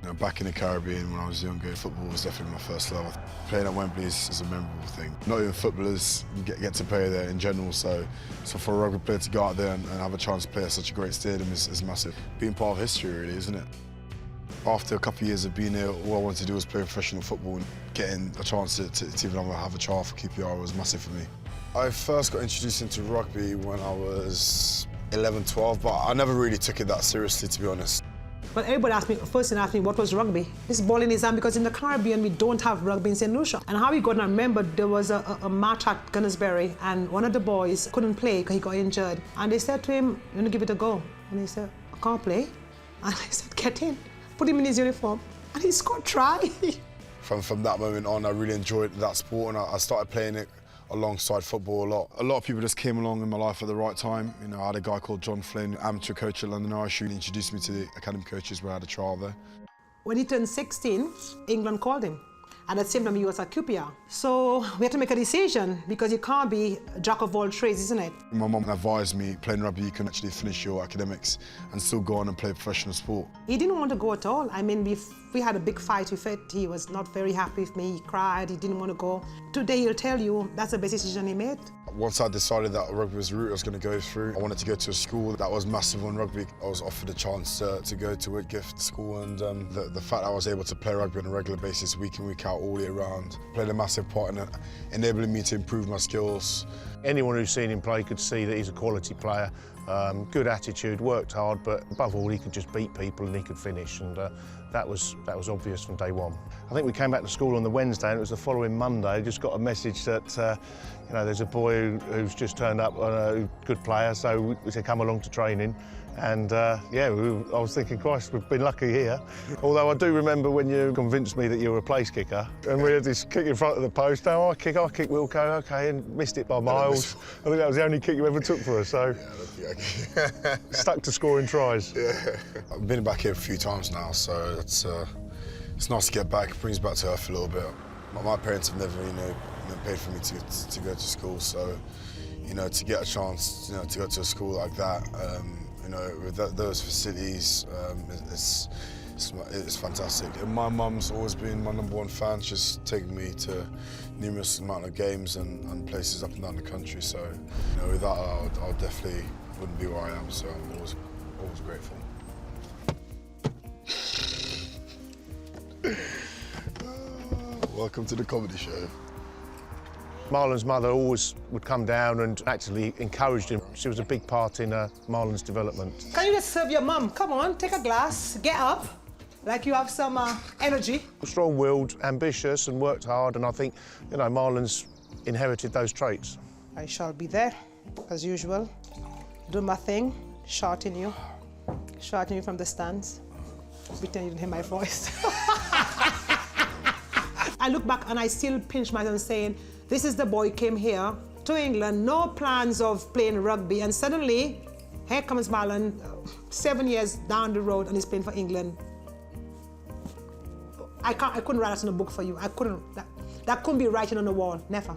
You know, back in the Caribbean when I was younger, football was definitely my first love. Playing at Wembley is a memorable thing. Not even footballers get to play there in general, so for a rugby player to go out there and have a chance to play at such a great stadium is massive. Being part of history, really, isn't it? After a couple of years of being there, all I wanted to do was play professional football, and getting a chance to even have a trial for QPR was massive for me. I first got introduced into rugby when I was 11, 12, but I never really took it that seriously, to be honest. But everybody asked me, first thing asked me, what was rugby? This ball in his hand, because in the Caribbean, we don't have rugby in St. Lucia. And how we got, and I remember there was a match at Gunnersbury, and one of the boys couldn't play because he got injured. And they said to him, "You want to give it a go?" And he said, "I can't play." And I said, "Get in." Put him in his uniform, and he scored try. From that moment on, I really enjoyed that sport, and I started playing it alongside football a lot. A lot of people just came along in my life at the right time. You know, I had a guy called John Flynn, amateur coach at London Irish, who introduced me to the academy coaches where I had a trial there. When he turned 16, England called him. At the same time, he was at QPR. So we had to make a decision, because you can't be a jack of all trades, isn't it? My mum advised me, playing rugby, you can actually finish your academics and still go on and play professional sport. He didn't want to go at all. I mean, we had a big fight with it. He was not very happy with me. He cried, he didn't want to go. Today, he'll tell you that's the best decision he made. Once I decided that rugby was the route I was going to go through, I wanted to go to a school that was massive on rugby. I was offered a chance to go to Whitgift School, and the fact that I was able to play rugby on a regular basis, week in, week out, all year round, played a massive part in enabling me to improve my skills. Anyone who's seen him play could see that he's a quality player, good attitude, worked hard, but above all, he could just beat people and he could finish, and that was obvious from day one. I think we came back to school on the Wednesday, and it was the following Monday. I just got a message that you know, there's a boy who's just turned up, a good player, so we said come along to training. And yeah, I was thinking, Christ, we've been lucky here. Although I do remember when you convinced me that you were a place kicker, and we had this kick in front of the post. Oh, I kick Wilco, okay, and missed it by miles. I think that was the only kick you ever took for us, so Yeah, stuck to scoring tries. Yeah. I've been back here a few times now, so it's nice to get back. It brings back to earth a little bit. My parents have never, paid for me to go to school, so, to get a chance, to go to a school like that, with those facilities, it's fantastic. And my mum's always been my #1 fan. She's taken me to numerous amount of games and places up and down the country. So, with that, I definitely wouldn't be where I am. So I'm always grateful. Welcome to the comedy show. Marland's mother always would come down and actually encouraged him. She was a big part in Marland's development. Can you just serve your mum? Come on, take a glass, get up, like you have some energy. Strong-willed, ambitious, and worked hard, and I think, Marland's inherited those traits. I shall be there, as usual. Do my thing, shouting you from the stands. Pretend you didn't hear my voice. I look back and I still pinch myself saying, this is the boy who came here to England, no plans of playing rugby, and suddenly, here comes Marland, 7 years down the road, and he's playing for England. I couldn't write that in a book for you. I couldn't. That couldn't be writing on the wall, never.